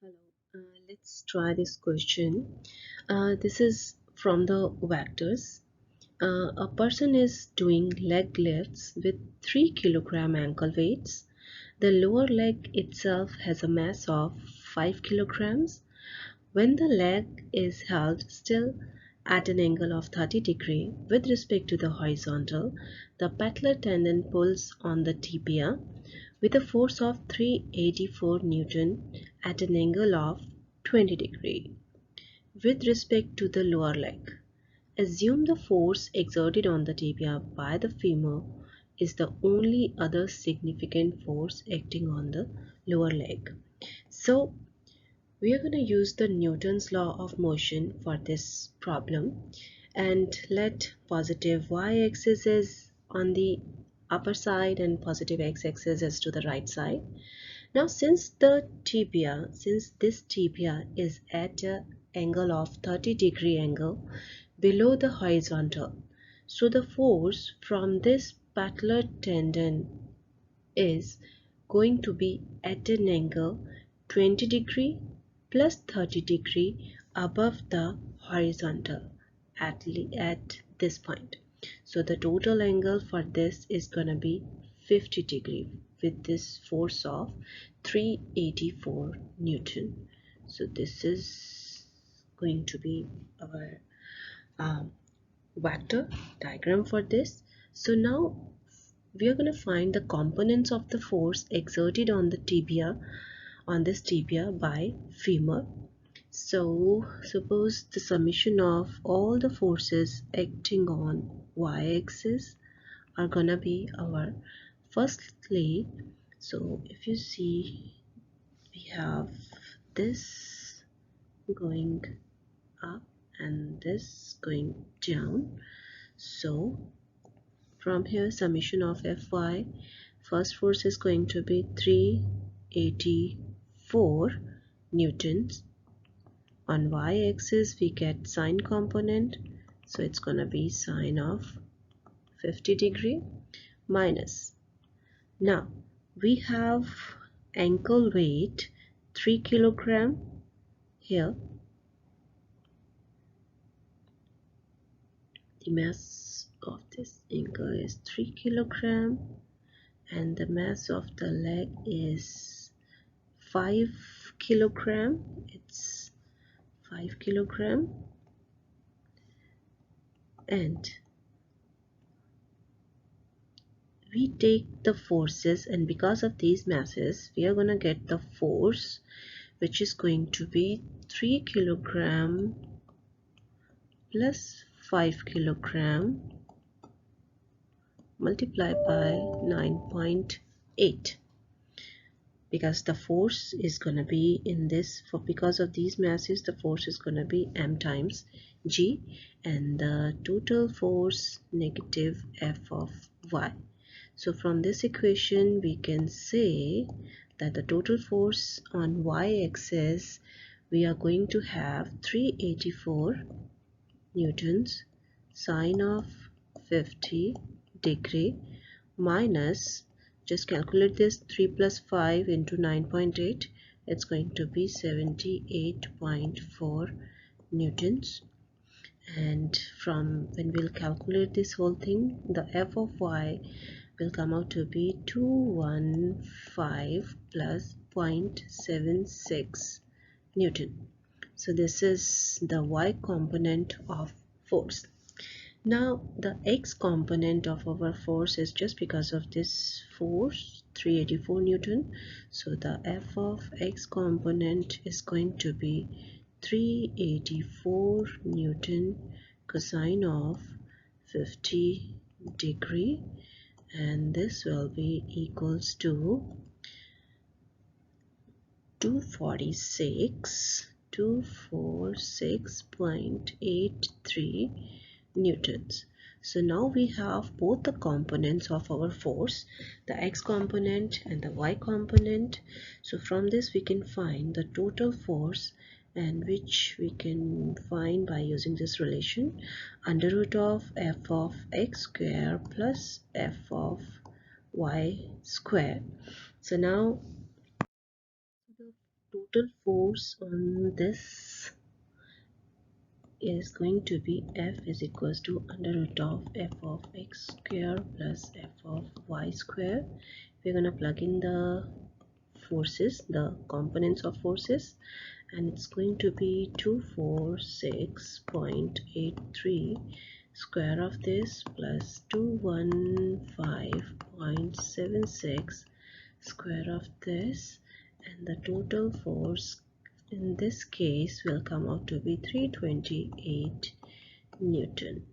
Hello, let's try this question. This is from the vectors. A person is doing leg lifts with 3 kilogram ankle weights. The lower leg itself has a mass of 5 kilograms. When the leg is held still at an angle of 30° with respect to the horizontal, the patellar tendon pulls on the tibia with a force of 384 Newton at an angle of 20° with respect to the lower leg. Assume the force exerted on the tibia by the femur is the only other significant force acting on the lower leg. So we are going to use the Newton's law of motion for this problem, and let positive y-axis is on the upper side and positive x-axis is to the right side. Now since this tibia is at an angle of 30° angle below the horizontal, so the force from this patellar tendon is going to be at an angle 20° plus 30° above the horizontal at this point. So the total angle for this is going to be 50° with this force of 384 Newton. So this is going to be our um, vector diagram for this. So now we are going to find the components of the force exerted on the tibia, on this tibia by femur. So suppose the summation of all the forces acting on y-axis are gonna be our firstly. So if you see, we have this going up and this going down. So from here, summation of Fy, first force is going to be 384 newtons. On y-axis we get sine component, so it's gonna be sine of 50° minus. Now we have ankle weight 3 kilogram here. The mass of this ankle is 3 kilogram and the mass of the leg is 5 kilogram. It's 5 kilogram, and we take the forces, and because of these masses we are going to get the force which is going to be 3 kilogram plus 5 kilogram multiplied by 9.8, because the force is going to be in this, because of these masses the force is going to be m times g, and the total force negative f of y. So from this equation we can say that the total force on y-axis we are going to have 384 newtons sine of 50° minus, just calculate this, 3 plus 5 into 9.8, it's going to be 78.4 newtons. And from when we'll calculate this whole thing, the f of y will come out to be 215 plus 0.76 Newton. So this is the y component of force. Now the x component of our force is just because of this force 384 Newton. So the f of x component is going to be 384 Newton cosine of 50°, and this will be equals to 246.83 newtons. So now we have both the components of our force, the x component and the y component. So from this we can find the total force, and which we can find by using this relation, under root of f of x square plus f of y square. So now the total force on this is going to be F is equals to under root of F of x square plus F of y square. We're going to plug in the forces, the components of forces, and it's going to be 246.83 square of this plus 215.76 square of this, and the total force in this case will come out to be 328 Newton.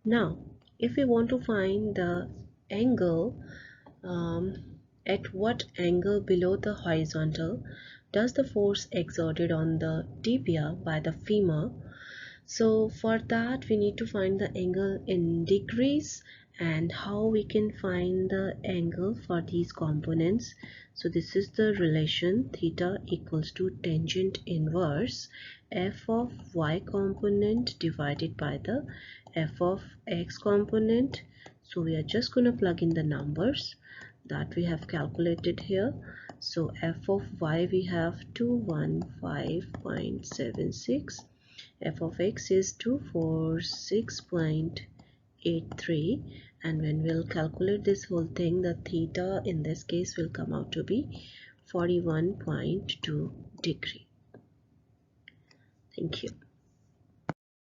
Now if we want to find the angle, at what angle below the horizontal does the force exerted on the tibia by the femur? So for that we need to find the angle in degrees, and how we can find the angle for these components. So this is the relation theta equals to tangent inverse f of y component divided by the f of x component. So we are just going to plug in the numbers that we have calculated here. So f of y we have 215.76, f of x is 246.83, and when we'll calculate this whole thing, the theta in this case will come out to be 41.2 degree. Thank you.